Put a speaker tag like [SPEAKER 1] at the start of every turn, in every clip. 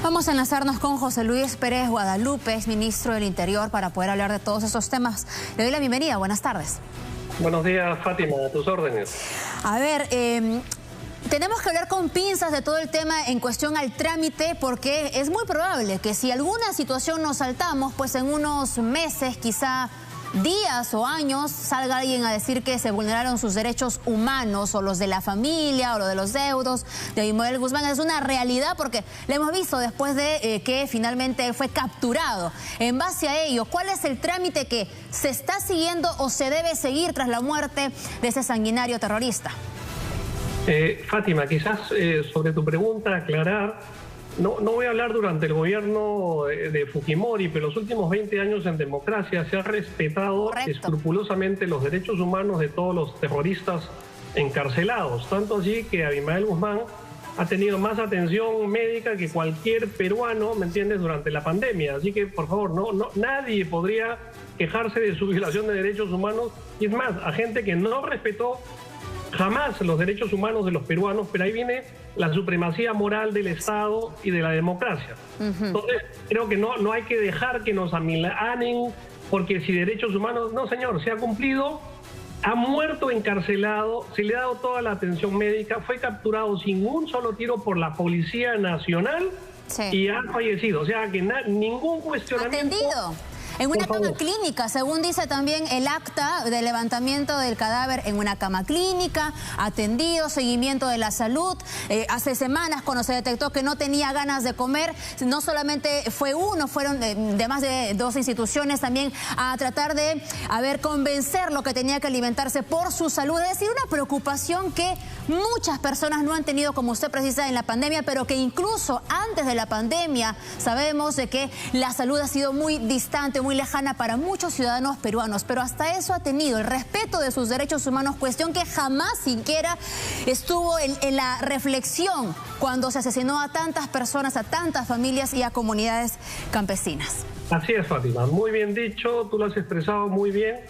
[SPEAKER 1] Vamos a enlazarnos con José Luis Pérez Guadalupe, ministro del Interior, para poder hablar de todos estos temas. Le doy la bienvenida. Buenas tardes.
[SPEAKER 2] Buenos días, Fátima, a tus órdenes.
[SPEAKER 1] A ver, tenemos que hablar con pinzas de todo el tema en cuestión al trámite, porque es muy probable que si alguna situación nos saltamos, pues en unos meses, quizá días o años, salga alguien a decir que se vulneraron sus derechos humanos o los de la familia o los de los deudos de Abimael Guzmán. Es una realidad porque lo hemos visto después de que finalmente fue capturado. En base a ello, ¿cuál es el trámite que se está siguiendo o se debe seguir tras la muerte de ese sanguinario terrorista?
[SPEAKER 2] Fátima, quizás sobre tu pregunta aclarar, no voy a hablar durante el gobierno de Fujimori, pero los últimos 20 años en democracia se ha respetado escrupulosamente los derechos humanos de todos los terroristas encarcelados. Tanto así que Abimael Guzmán ha tenido más atención médica que cualquier peruano, ¿me entiendes?, durante la pandemia. Así que, por favor, nadie podría quejarse de su violación de derechos humanos. Y es más, a gente que no respetó jamás los derechos humanos de los peruanos, pero ahí viene la supremacía moral del Estado y de la democracia. Entonces, creo que no hay que dejar que nos amilanen, porque si derechos humanos... No, señor, se ha cumplido, ha muerto encarcelado, se le ha dado toda la atención médica, fue capturado sin un solo tiro por la Policía Nacional y ha fallecido. O sea, que ningún cuestionamiento...
[SPEAKER 1] Atendido. En una cama clínica, según dice también el acta de levantamiento del cadáver, en una cama clínica, atendido, seguimiento de la salud. Hace semanas, cuando se detectó que no tenía ganas de comer, no solamente fue uno, fueron de más de 2 instituciones también a tratar de convencerlo que tenía que alimentarse por su salud. Es decir, una preocupación que muchas personas no han tenido, como usted precisa, en la pandemia, pero que incluso antes de la pandemia sabemos de que la salud ha sido muy distante, muy lejana para muchos ciudadanos peruanos, pero hasta eso ha tenido el respeto de sus derechos humanos, cuestión que jamás siquiera estuvo en la reflexión cuando se asesinó a tantas personas, a tantas familias y a comunidades campesinas.
[SPEAKER 2] Así es, Fátima, muy bien dicho, tú lo has expresado muy bien.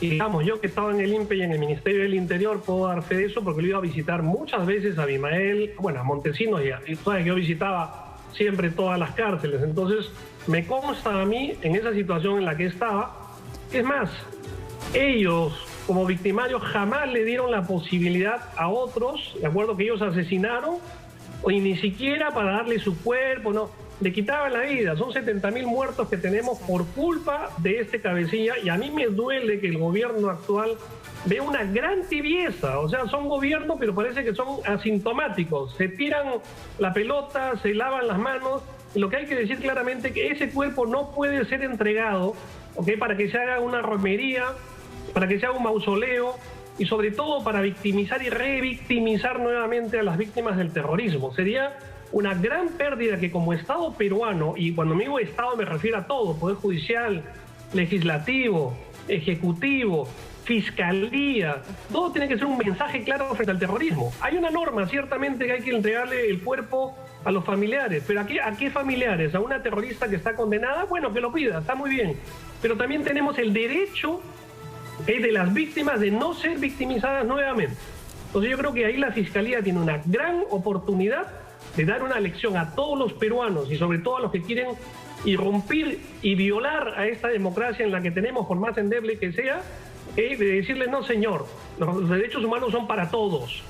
[SPEAKER 2] Y digamos, yo que estaba en el INPE y en el Ministerio del Interior puedo dar fe de eso, porque lo iba a visitar muchas veces a Abimael, bueno, a Montesinos, y sabes que yo visitaba siempre todas las cárceles. Entonces, me consta a mí, en esa situación en la que estaba, es más, ellos como victimarios jamás le dieron la posibilidad a otros, de acuerdo, que ellos asesinaron, y ni siquiera para darle su cuerpo, no, le quitaban la vida. Son 70.000 muertos que tenemos por culpa de este cabecilla, y a mí me duele que el gobierno actual ve una gran tibieza. O sea, son gobiernos, pero parece que son asintomáticos. Se tiran la pelota, se lavan las manos. Y lo que hay que decir claramente es que ese cuerpo no puede ser entregado, ¿okay?, para que se haga una romería, para que se haga un mausoleo, y sobre todo para victimizar y revictimizar nuevamente a las víctimas del terrorismo. Sería una gran pérdida que como Estado peruano, y cuando me digo Estado me refiero a todo, Poder Judicial, Legislativo, Ejecutivo, Fiscalía, todo tiene que ser un mensaje claro frente al terrorismo. Hay una norma, ciertamente, que hay que entregarle el cuerpo a los familiares, pero ¿a qué familiares? ¿A una terrorista que está condenada? Bueno, que lo pida, está muy bien. Pero también tenemos el derecho de las víctimas de no ser victimizadas nuevamente. Entonces yo creo que ahí la Fiscalía tiene una gran oportunidad de dar una lección a todos los peruanos y sobre todo a los que quieren irrumpir y violar a esta democracia en la que tenemos, por más endeble que sea, de decirles: no, señor, los derechos humanos son para todos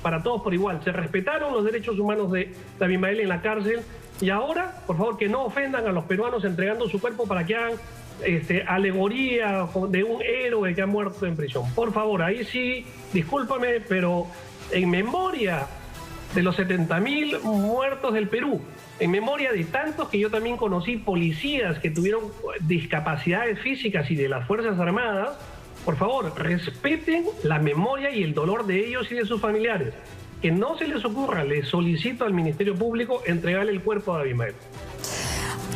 [SPEAKER 2] por igual. Se respetaron los derechos humanos de Abimael en la cárcel, y ahora, por favor, que no ofendan a los peruanos entregando su cuerpo para que hagan alegoría de un héroe que ha muerto en prisión. Por favor, ahí sí, discúlpame, pero en memoria de los 70.000 muertos del Perú, en memoria de tantos que yo también conocí, policías que tuvieron discapacidades físicas y de las Fuerzas Armadas, por favor, respeten la memoria y el dolor de ellos y de sus familiares. Que no se les ocurra, les solicito al Ministerio Público entregarle el cuerpo a Abimael.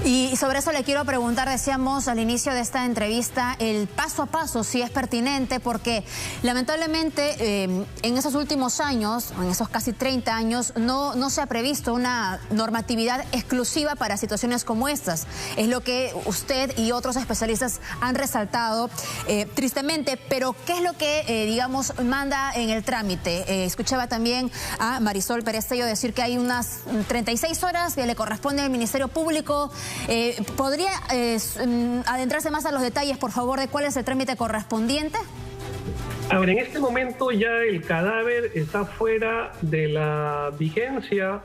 [SPEAKER 1] Y sobre eso le quiero preguntar, decíamos al inicio de esta entrevista, el paso a paso, si es pertinente, porque lamentablemente en esos últimos años, en esos casi 30 años, no se ha previsto una normatividad exclusiva para situaciones como estas. Es lo que usted y otros especialistas han resaltado tristemente, pero ¿qué es lo que, digamos, manda en el trámite? Escuchaba también a Marisol Perestello decir que hay unas 36 horas que le corresponde al Ministerio Público. ¿Podría adentrarse más a los detalles, por favor, de cuál es el trámite correspondiente?
[SPEAKER 2] A ver, en este momento ya el cadáver está fuera de la vigencia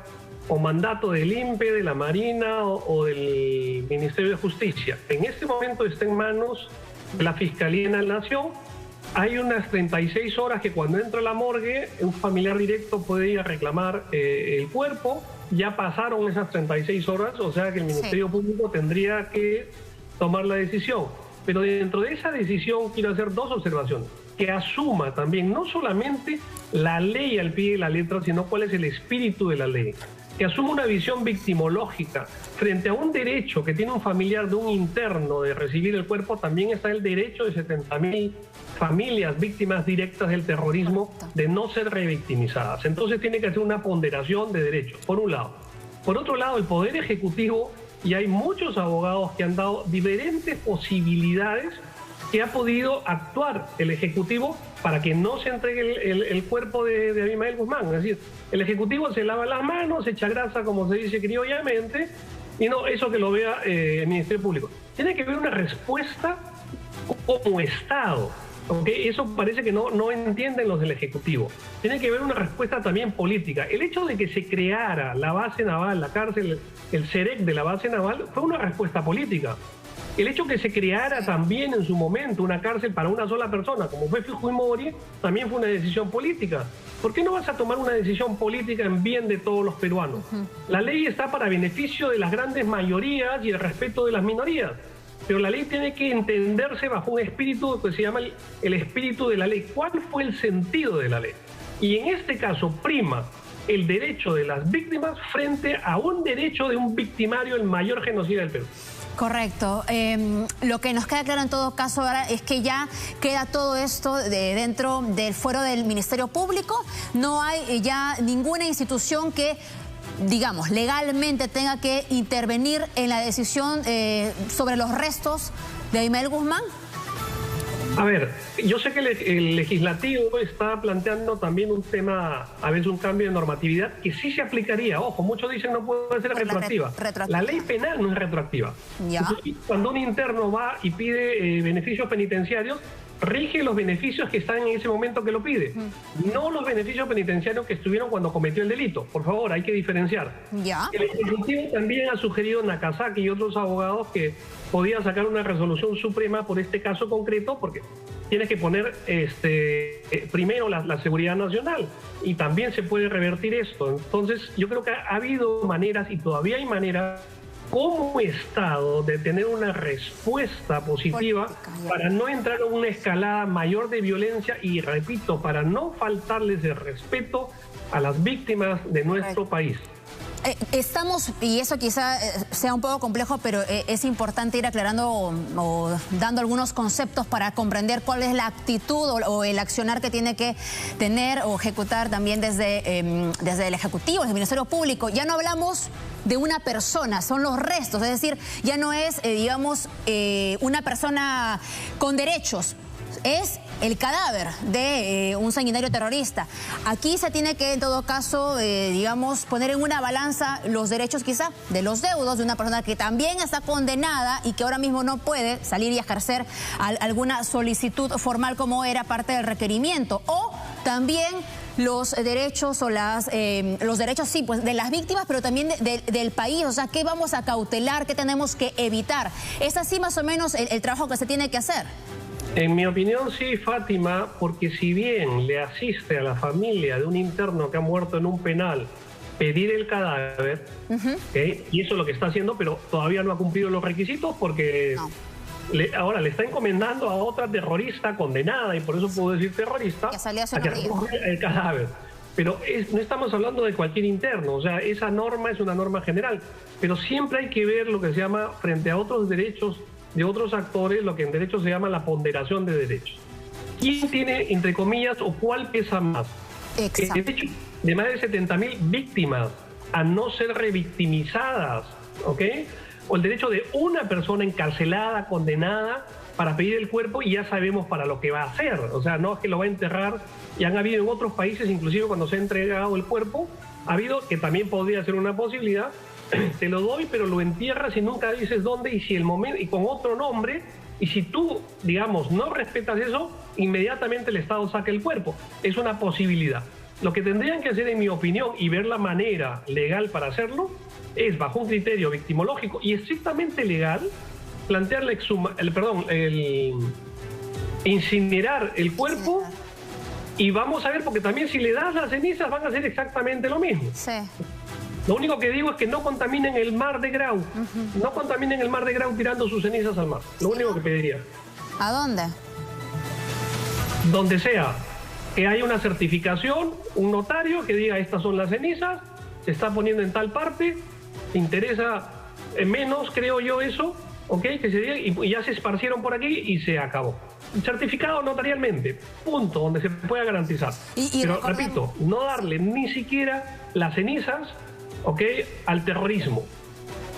[SPEAKER 2] o mandato del INPE, de la Marina o del Ministerio de Justicia. En este momento está en manos de la Fiscalía de la Nación. Hay unas 36 horas que cuando entra a la morgue, un familiar directo puede ir a reclamar el cuerpo. Ya pasaron esas 36 horas, o sea que el Ministerio Público tendría que tomar la decisión. Pero dentro de esa decisión quiero hacer dos observaciones. Que asuma también no solamente la ley al pie de la letra, sino cuál es el espíritu de la ley. Que asuma una visión victimológica. Frente a un derecho que tiene un familiar de un interno de recibir el cuerpo, también está el derecho de 70.000 familias víctimas directas del terrorismo de no ser revictimizadas. Entonces tiene que hacer una ponderación de derechos, por un lado. Por otro lado, el Poder Ejecutivo, y hay muchos abogados que han dado diferentes posibilidades que ha podido actuar el Ejecutivo para que no se entregue el cuerpo de Abimael Guzmán. Es decir, el Ejecutivo se lava las manos, se echa grasa, como se dice criollamente, y no eso que lo vea el Ministerio Público. Tiene que haber una respuesta como Estado. ¿Okay? Eso parece que no entienden los del Ejecutivo. Tiene que haber una respuesta también política. El hecho de que se creara la base naval, la cárcel, el CEREC de la base naval, fue una respuesta política. El hecho que se creara también en su momento una cárcel para una sola persona, como fue Fujimori, también fue una decisión política. ¿Por qué no vas a tomar una decisión política en bien de todos los peruanos? La ley está para beneficio de las grandes mayorías y el respeto de las minorías. Pero la ley tiene que entenderse bajo un espíritu que se llama el espíritu de la ley. ¿Cuál fue el sentido de la ley? Y en este caso prima el derecho de las víctimas frente a un derecho de un victimario, el mayor genocida del Perú.
[SPEAKER 1] Correcto. Lo que nos queda claro en todo caso ahora es que ya queda todo esto dentro del fuero del Ministerio Público. No hay ya ninguna institución que, digamos, legalmente tenga que intervenir en la decisión sobre los restos de Abimael Guzmán.
[SPEAKER 2] A ver, yo sé que el legislativo está planteando también un tema, a veces un cambio de normatividad que sí se aplicaría. Ojo, muchos dicen no puede ser retroactiva. La ley penal no es retroactiva. Entonces, cuando un interno va y pide beneficios penitenciarios, rige los beneficios que están en ese momento que lo pide, no los beneficios penitenciarios que estuvieron cuando cometió el delito. Por favor, hay que diferenciar. El Ejecutivo también ha sugerido, Nakazaki y otros abogados, que podía sacar una resolución suprema por este caso concreto, porque tienes que poner primero la seguridad nacional y también se puede revertir esto. Entonces, yo creo que ha habido maneras y todavía hay maneras como Estado de tener una respuesta positiva para no entrar en una escalada mayor de violencia y, repito, para no faltarles el respeto a las víctimas de nuestro país.
[SPEAKER 1] Estamos, y eso quizá sea un poco complejo, pero es importante ir aclarando o dando algunos conceptos para comprender cuál es la actitud o el accionar que tiene que tener o ejecutar también desde el Ejecutivo, desde el Ministerio Público. Ya no hablamos de una persona, son los restos, es decir, ya no es, digamos, una persona con derechos. Es el cadáver de un sanguinario terrorista. Aquí se tiene que, en todo caso, digamos, poner en una balanza los derechos quizá de los deudos de una persona que también está condenada y que ahora mismo no puede salir y ejercer alguna solicitud formal como era parte del requerimiento. O también los derechos o los derechos, sí, pues de las víctimas, pero también del país. O sea, ¿qué vamos a cautelar? ¿Qué tenemos que evitar? Es así más o menos el trabajo que se tiene que hacer.
[SPEAKER 2] En mi opinión sí, Fátima, porque si bien le asiste a la familia de un interno que ha muerto en un penal pedir el cadáver, y eso es lo que está haciendo, pero todavía no ha cumplido los requisitos porque ahora le está encomendando a otra terrorista condenada, y por eso puedo decir terrorista,
[SPEAKER 1] que salió hace
[SPEAKER 2] a que recoja el cadáver. pero no estamos hablando de cualquier interno, o sea, esa norma es una norma general, pero siempre hay que ver lo que se llama, frente a otros derechos de otros actores, lo que en derecho se llama la ponderación de derechos. ¿Quién tiene, entre comillas, o cuál pesa más?
[SPEAKER 1] Exacto.
[SPEAKER 2] El derecho de más de 70.000 víctimas a no ser revictimizadas, ¿ok? O el derecho de una persona encarcelada, condenada, para pedir el cuerpo y ya sabemos para lo que va a hacer. O sea, no es que lo va a enterrar. Y han habido en otros países, inclusive cuando se ha entregado el cuerpo, ha habido, que también podría ser una posibilidad, te lo doy, pero lo entierras y nunca dices dónde y si el momento, y con otro nombre, y si tú, digamos, no respetas eso, inmediatamente el Estado saca el cuerpo. Es una posibilidad. Lo que tendrían que hacer, en mi opinión, y ver la manera legal para hacerlo, es, bajo un criterio victimológico y estrictamente legal, plantear incinerar el cuerpo, y vamos a ver, porque también si le das las cenizas van a hacer exactamente lo mismo.
[SPEAKER 1] Sí.
[SPEAKER 2] Lo único que digo es que no contaminen el mar de Grau. No contaminen el mar de Grau tirando sus cenizas al mar. Lo único que pediría.
[SPEAKER 1] ¿A dónde?
[SPEAKER 2] Donde sea. Que haya una certificación, un notario que diga estas son las cenizas, se está poniendo en tal parte, interesa menos, creo yo, eso, ¿ok? Que se diga, y ya se esparcieron por aquí y se acabó. Certificado notarialmente, punto, donde se pueda garantizar. Pero repito, no darle ni siquiera las cenizas, ¿ok?, al terrorismo.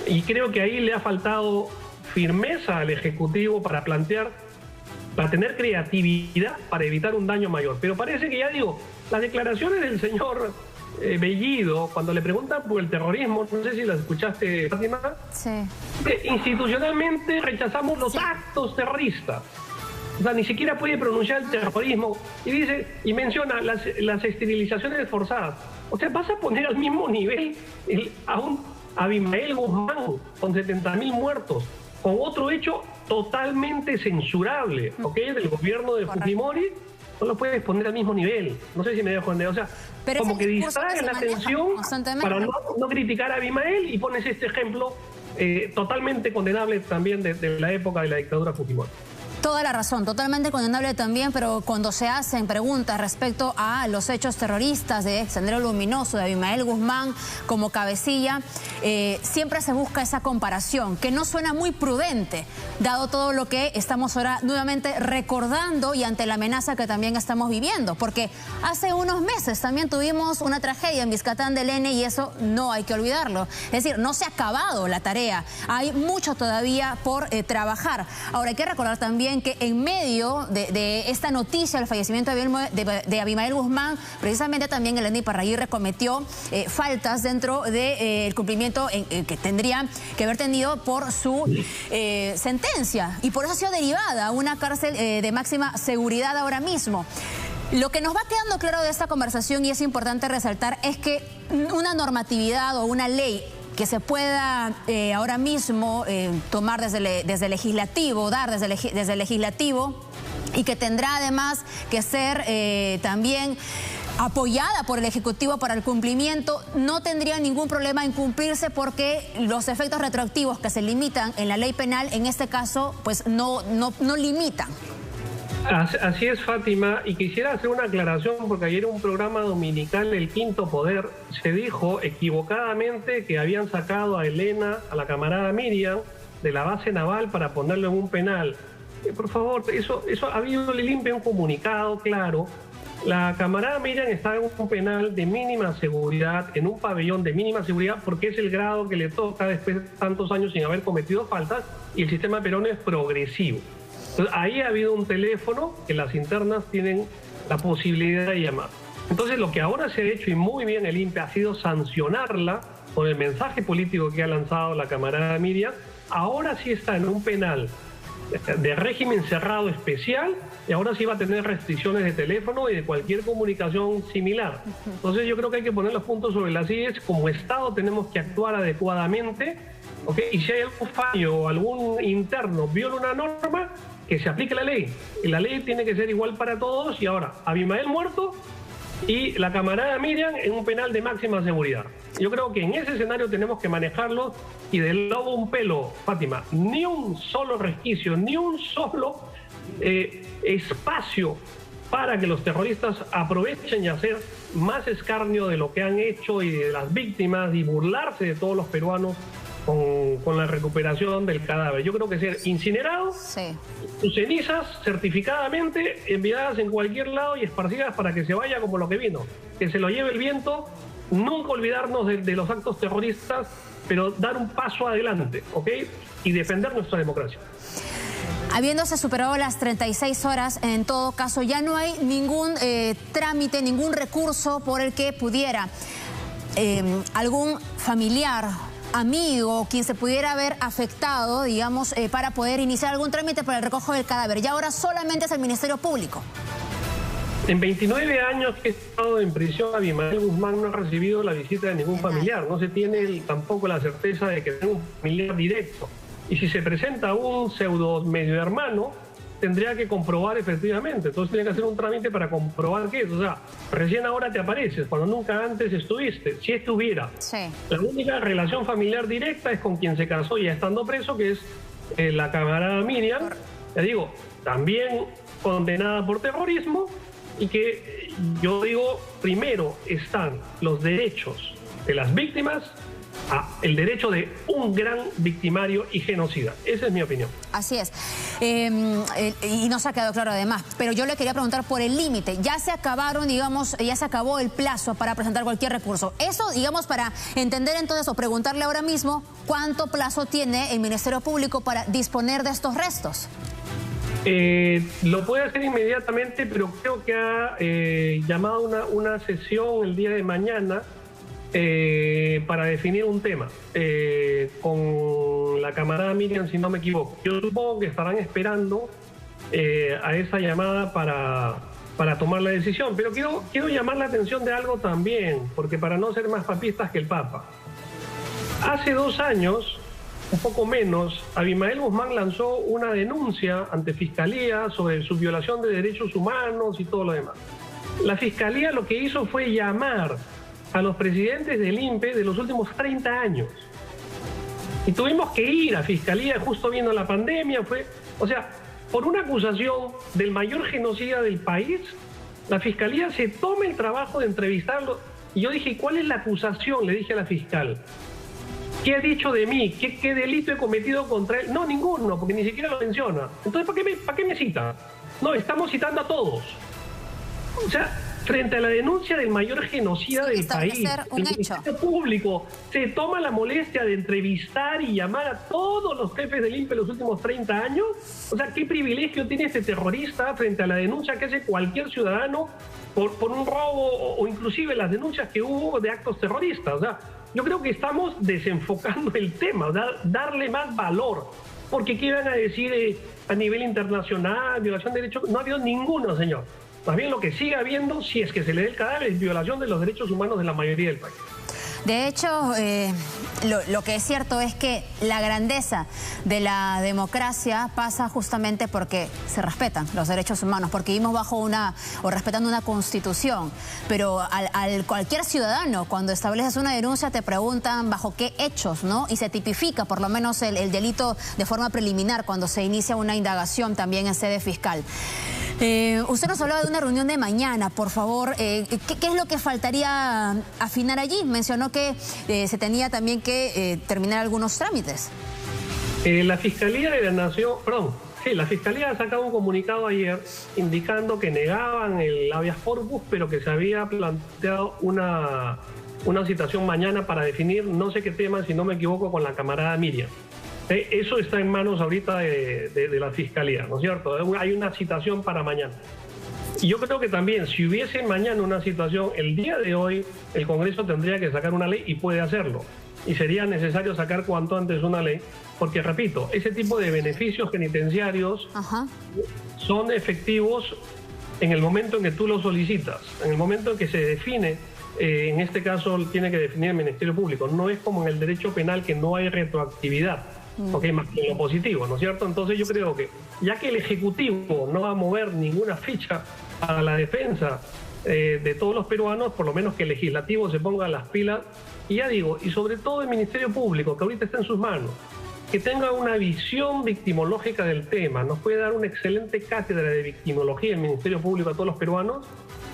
[SPEAKER 2] Y creo que ahí le ha faltado firmeza al Ejecutivo para plantear, para tener creatividad para evitar un daño mayor. Pero parece que, ya digo, las declaraciones del señor Bellido, cuando le preguntan por el terrorismo, no sé si las escuchaste, Fátima,
[SPEAKER 1] sí,
[SPEAKER 2] institucionalmente rechazamos los actos terroristas. O sea, ni siquiera puede pronunciar el terrorismo. Y dice, y menciona las esterilizaciones forzadas. O sea, vas a poner al mismo nivel a Abimael Guzmán con 70.000 muertos, con otro hecho totalmente censurable, ¿ok?, del gobierno de Fujimori. No lo puedes poner al mismo nivel. No sé si me dejo entender. O sea,
[SPEAKER 1] pero
[SPEAKER 2] como que distraes la atención para no criticar a Abimael y pones este ejemplo totalmente condenable también de la época de la dictadura Fujimori.
[SPEAKER 1] Toda la razón, totalmente condenable también, pero cuando se hacen preguntas respecto a los hechos terroristas de Sendero Luminoso, de Abimael Guzmán como cabecilla, siempre se busca esa comparación, que no suena muy prudente, dado todo lo que estamos ahora nuevamente recordando y ante la amenaza que también estamos viviendo, porque hace unos meses también tuvimos una tragedia en Vizcatán del N y eso no hay que olvidarlo. Es decir, no se ha acabado la tarea, hay mucho todavía por trabajar. Ahora hay que recordar también que en medio de esta noticia del fallecimiento de Abimael Guzmán, precisamente también el Eleni Parraguirre cometió faltas dentro del cumplimiento que tendría que haber tenido por su sentencia, y por eso ha sido derivada a una cárcel de máxima seguridad ahora mismo. Lo que nos va quedando claro de esta conversación, y es importante resaltar, es que una normatividad o una ley que se pueda ahora mismo tomar desde el legislativo, desde el legislativo, y que tendrá además que ser también apoyada por el Ejecutivo para el cumplimiento, no tendría ningún problema en cumplirse, porque los efectos retroactivos que se limitan en la ley penal, en este caso, pues no limitan.
[SPEAKER 2] Así es, Fátima, y quisiera hacer una aclaración, porque ayer en un programa dominical, El Quinto Poder, se dijo equivocadamente que habían sacado a Elena, a la camarada Miriam, de la base naval para ponerlo en un penal. Por favor, eso ha habido limpio un comunicado claro. La camarada Miriam está en un penal de mínima seguridad, en un pabellón de mínima seguridad, porque es el grado que le toca después de tantos años sin haber cometido faltas, y el sistema peruano es progresivo. Entonces, ahí ha habido un teléfono que las internas tienen la posibilidad de llamar. Entonces, lo que ahora se ha hecho, y muy bien el INPE, ha sido sancionarla con el mensaje político que ha lanzado la camarada Miriam. Ahora sí está en un penal de régimen cerrado especial, y ahora sí va a tener restricciones de teléfono y de cualquier comunicación similar. Entonces, yo creo que hay que poner los puntos sobre las IES. Como Estado tenemos que actuar adecuadamente, ¿ok? Y si hay algún fallo o algún interno viola una norma, que se aplique la ley. Y la ley tiene que ser igual para todos. Y ahora, Abimael muerto y la camarada Miriam en un penal de máxima seguridad. Yo creo que en ese escenario tenemos que manejarlo, y del lobo un pelo, Fátima. Ni un solo resquicio, ni un solo espacio para que los terroristas aprovechen y hacer más escarnio de lo que han hecho y de las víctimas y burlarse de todos los peruanos con la recuperación del cadáver. Yo creo que ser incinerado,
[SPEAKER 1] Sí.
[SPEAKER 2] sus cenizas certificadamente enviadas en cualquier lado y esparcidas para que se vaya como lo que vino, que se lo lleve el viento, nunca olvidarnos de los actos terroristas, pero dar un paso adelante, ¿ok? Y defender nuestra democracia.
[SPEAKER 1] Habiéndose superado las 36 horas, en todo caso, ya no hay ningún trámite, ningún recurso por el que pudiera algún familiar, amigo, quien se pudiera haber afectado, digamos, para poder iniciar algún trámite para el recojo del cadáver. Y ahora solamente es el Ministerio Público.
[SPEAKER 2] En 29 años que he estado en prisión, Abimael Guzmán no ha recibido la visita de ningún familiar. No se tiene tampoco la certeza de que tenga un familiar directo. Y si se presenta un pseudo medio hermano, tendría que comprobar efectivamente. Entonces tiene que hacer un trámite para comprobar qué es. O sea, recién ahora te apareces, cuando nunca antes estuviste. Si estuviera.
[SPEAKER 1] Sí.
[SPEAKER 2] La única relación familiar directa es con quien se casó ya estando preso, que es la camarada Miriam. Ya digo, también condenada por terrorismo. Y que yo digo, primero están los derechos de las víctimas el derecho de un gran victimario y genocida. Esa es mi opinión.
[SPEAKER 1] Así es. Y no se ha quedado claro además. Pero yo le quería preguntar por el límite. Ya se acabaron, digamos, ya se acabó el plazo para presentar cualquier recurso. Eso, digamos, para entender entonces o preguntarle ahora mismo cuánto plazo tiene el Ministerio Público para disponer de estos restos.
[SPEAKER 2] Lo puede hacer inmediatamente, pero creo que ha llamado una sesión el día de mañana para definir un tema con la camarada Miriam, si no me equivoco. Yo supongo que estarán esperando a esa llamada para tomar la decisión, pero quiero llamar la atención de algo también, porque para no ser más papistas que el Papa. Hace 2 años, un poco menos, Abimael Guzmán lanzó una denuncia ante Fiscalía sobre su violación de derechos humanos y todo lo demás. La Fiscalía lo que hizo fue llamar a los presidentes del INPE de los últimos 30 años. Y tuvimos que ir a Fiscalía justo viendo la pandemia. O sea, por una acusación del mayor genocida del país, la Fiscalía se toma el trabajo de entrevistarlo. Y yo dije, ¿cuál es la acusación? Le dije a la fiscal. ¿Qué ha dicho de mí? ¿Qué delito he cometido contra él? No, ninguno, porque ni siquiera lo menciona. Entonces, ¿para qué me cita? No, estamos citando a todos. O sea, frente a la denuncia del mayor genocida del país, el Ministerio Público se toma la molestia de entrevistar y llamar a todos los jefes del INPE los últimos 30 años. O sea, ¿qué privilegio tiene este terrorista frente a la denuncia que hace cualquier ciudadano por un robo o inclusive las denuncias que hubo de actos terroristas? O sea, yo creo que estamos desenfocando el tema, darle más valor. Porque ¿qué van a decir a nivel internacional, violación de derechos? No ha habido ninguno, señor. Más bien lo que sigue habiendo, si es que se le dé el cadáver, es violación de los derechos humanos de la mayoría del país.
[SPEAKER 1] De hecho, lo que es cierto es que la grandeza de la democracia pasa justamente porque se respetan los derechos humanos, porque vivimos respetando una constitución. Pero al cualquier ciudadano, cuando estableces una denuncia, te preguntan bajo qué hechos, ¿no? Y se tipifica por lo menos el delito de forma preliminar cuando se inicia una indagación también en sede fiscal. Usted nos hablaba de una reunión de mañana, por favor. ¿Qué es lo que faltaría afinar allí? Mencionó que se tenía también que terminar algunos trámites.
[SPEAKER 2] La Fiscalía de la Nación, la Fiscalía ha sacado un comunicado ayer indicando que negaban el habeas corpus, pero que se había planteado una citación mañana para definir no sé qué tema, si no me equivoco, con la camarada Miriam. Eso está en manos ahorita de la Fiscalía, ¿no es cierto? Hay una citación para mañana. Y yo creo que también, si hubiese mañana una situación, el día de hoy el Congreso tendría que sacar una ley y puede hacerlo. Y sería necesario sacar cuanto antes una ley, porque, repito, ese tipo de beneficios penitenciarios son efectivos en el momento en que tú los solicitas, en el momento en que se define. En este caso tiene que definir el Ministerio Público. No es como en el derecho penal, que no hay retroactividad. Más que lo positivo, ¿no es cierto? Entonces yo creo que, ya que el Ejecutivo no va a mover ninguna ficha para la defensa de todos los peruanos, por lo menos que el Legislativo se ponga las pilas, y ya digo, y sobre todo el Ministerio Público, que ahorita está en sus manos, que tenga una visión victimológica del tema. Nos puede dar una excelente cátedra de victimología el Ministerio Público a todos los peruanos,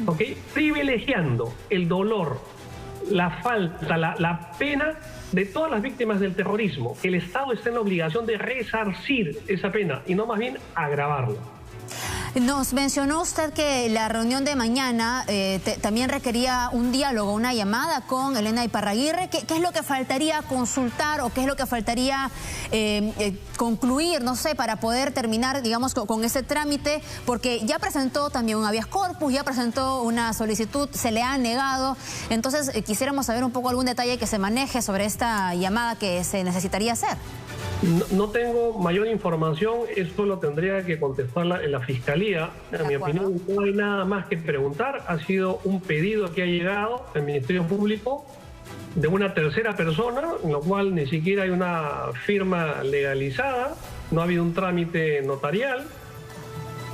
[SPEAKER 2] ¿ok? Privilegiando el dolor, la falta, la pena de todas las víctimas del terrorismo. Que el Estado está en la obligación de resarcir esa pena y no más bien agravarla.
[SPEAKER 1] Nos mencionó usted que la reunión de mañana también requería un diálogo, una llamada con Elena Iparraguirre. ¿Qué es lo que faltaría consultar o qué es lo que faltaría concluir, no sé, para poder terminar, digamos, con ese trámite? Porque ya presentó también un habeas corpus, ya presentó una solicitud, se le ha negado. Entonces, quisiéramos saber un poco algún detalle que se maneje sobre esta llamada que se necesitaría hacer.
[SPEAKER 2] No tengo mayor información, esto lo tendría que contestar la Fiscalía. En mi opinión, no hay nada más que preguntar. Ha sido un pedido que ha llegado al Ministerio Público de una tercera persona, en lo cual ni siquiera hay una firma legalizada, no ha habido un trámite notarial.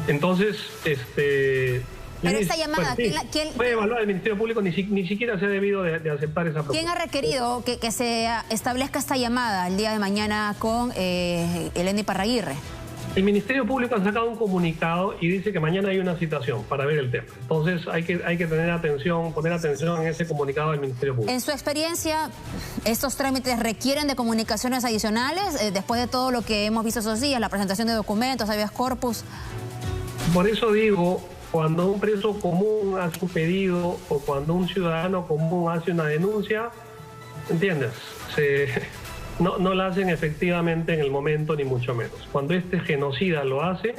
[SPEAKER 2] Entonces,
[SPEAKER 1] pero esta llamada, ¿quién
[SPEAKER 2] puede evaluar el Ministerio Público? Ni siquiera se ha debido de aceptar esa propuesta.
[SPEAKER 1] ¿Quién ha requerido que se establezca esta llamada el día de mañana con Elena Iparraguirre?
[SPEAKER 2] El Ministerio Público ha sacado un comunicado y dice que mañana hay una citación para ver el tema. Entonces hay que poner atención en ese comunicado del Ministerio Público.
[SPEAKER 1] En su experiencia, ¿estos trámites requieren de comunicaciones adicionales después de todo lo que hemos visto esos días, la presentación de documentos, habeas corpus?
[SPEAKER 2] Por eso digo, cuando un preso común hace un pedido o cuando un ciudadano común hace una denuncia, ¿entiendes? No la hacen efectivamente en el momento, ni mucho menos. Cuando este genocida lo hace,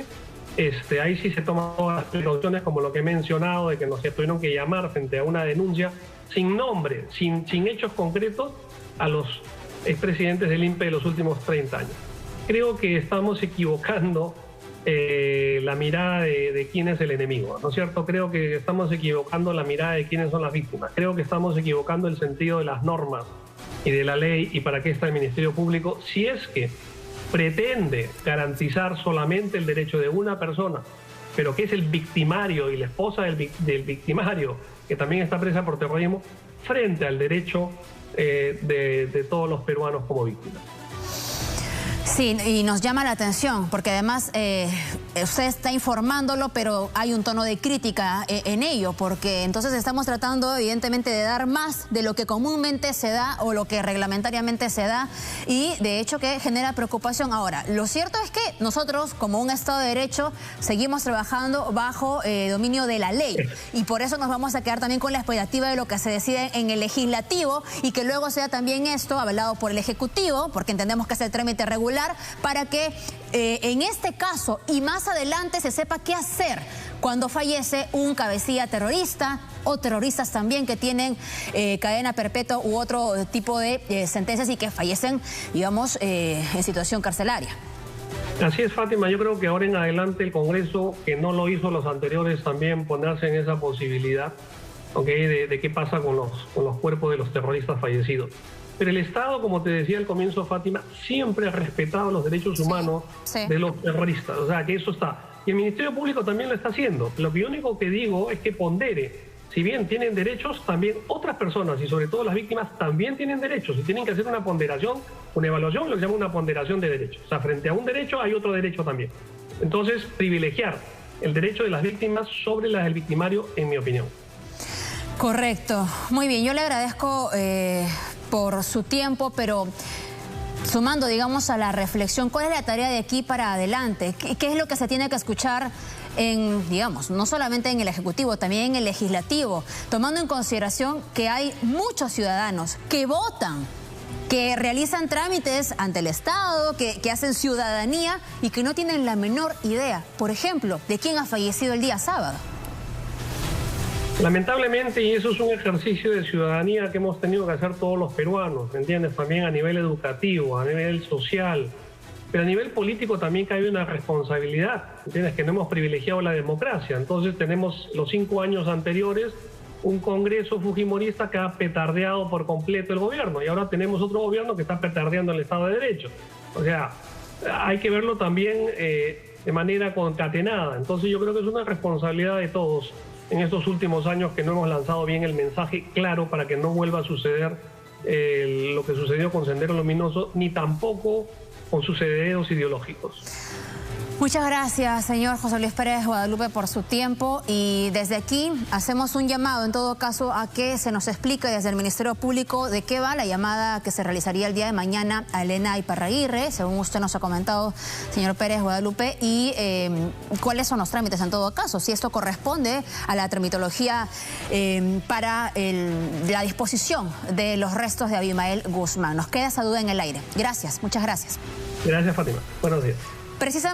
[SPEAKER 2] ahí sí se toman todas las precauciones, como lo que he mencionado, de que nos tuvieron que llamar frente a una denuncia sin nombre, sin hechos concretos, a los expresidentes del INPE de los últimos 30 años. Creo que estamos equivocando la mirada de quién es el enemigo, ¿no es cierto? Creo que estamos equivocando la mirada de quiénes son las víctimas. Creo que estamos equivocando el sentido de las normas y de la ley y para qué está el Ministerio Público si es que pretende garantizar solamente el derecho de una persona, pero que es el victimario y la esposa del victimario, que también está presa por terrorismo, frente al derecho de todos los peruanos como víctimas.
[SPEAKER 1] Sí, y nos llama la atención, porque además usted está informándolo, pero hay un tono de crítica en ello, porque entonces estamos tratando evidentemente de dar más de lo que comúnmente se da o lo que reglamentariamente se da, y de hecho que genera preocupación. Ahora, lo cierto es que nosotros, como un Estado de Derecho, seguimos trabajando bajo dominio de la ley, y por eso nos vamos a quedar también con la expectativa de lo que se decide en el Legislativo, y que luego sea también esto avalado por el Ejecutivo, porque entendemos que es el trámite regular, para que en este caso y más adelante se sepa qué hacer cuando fallece un cabecilla terrorista o terroristas también que tienen cadena perpetua u otro tipo de sentencias y que fallecen, digamos, en situación carcelaria.
[SPEAKER 2] Así es, Fátima. Yo creo que ahora en adelante el Congreso, que no lo hizo los anteriores, también ponerse en esa posibilidad, ¿okay? de qué pasa con los cuerpos de los terroristas fallecidos. Pero el Estado, como te decía al comienzo, Fátima, siempre ha respetado los derechos humanos de los terroristas. O sea, que eso está. Y el Ministerio Público también lo está haciendo. Lo único que digo es que pondere. Si bien tienen derechos, también otras personas, y sobre todo las víctimas, también tienen derechos. Y tienen que hacer una ponderación, una evaluación, lo que se llama una ponderación de derechos. O sea, frente a un derecho hay otro derecho también. Entonces, privilegiar el derecho de las víctimas sobre las del victimario, en mi opinión.
[SPEAKER 1] Correcto. Muy bien, yo le agradezco por su tiempo, pero sumando, digamos, a la reflexión, ¿cuál es la tarea de aquí para adelante? ¿Qué es lo que se tiene que escuchar digamos, no solamente en el Ejecutivo, también en el Legislativo, tomando en consideración que hay muchos ciudadanos que votan, que realizan trámites ante el Estado, que hacen ciudadanía y que no tienen la menor idea, por ejemplo, de quién ha fallecido el día sábado?
[SPEAKER 2] Lamentablemente, y eso es un ejercicio de ciudadanía que hemos tenido que hacer todos los peruanos, ¿entiendes? También a nivel educativo, a nivel social, pero a nivel político también cabe una responsabilidad, ¿entiendes? Que no hemos privilegiado la democracia. Entonces tenemos los 5 años anteriores un Congreso fujimorista que ha petardeado por completo el gobierno, y ahora tenemos otro gobierno que está petardeando el Estado de Derecho. O sea, hay que verlo también de manera concatenada. Entonces yo creo que es una responsabilidad de todos en estos últimos años que no hemos lanzado bien el mensaje claro para que no vuelva a suceder lo que sucedió con Sendero Luminoso, ni tampoco con sus herederos ideológicos.
[SPEAKER 1] Muchas gracias, señor José Luis Pérez Guadalupe, por su tiempo, y desde aquí hacemos un llamado en todo caso a que se nos explique desde el Ministerio Público de qué va la llamada que se realizaría el día de mañana a Elena Iparraguirre, según usted nos ha comentado, señor Pérez Guadalupe, y cuáles son los trámites en todo caso, si esto corresponde a la tramitología para la disposición de los restos de Abimael Guzmán. Nos queda esa duda en el aire. Gracias, muchas gracias.
[SPEAKER 2] Gracias, Fátima. Buenos días.
[SPEAKER 1] Precisamente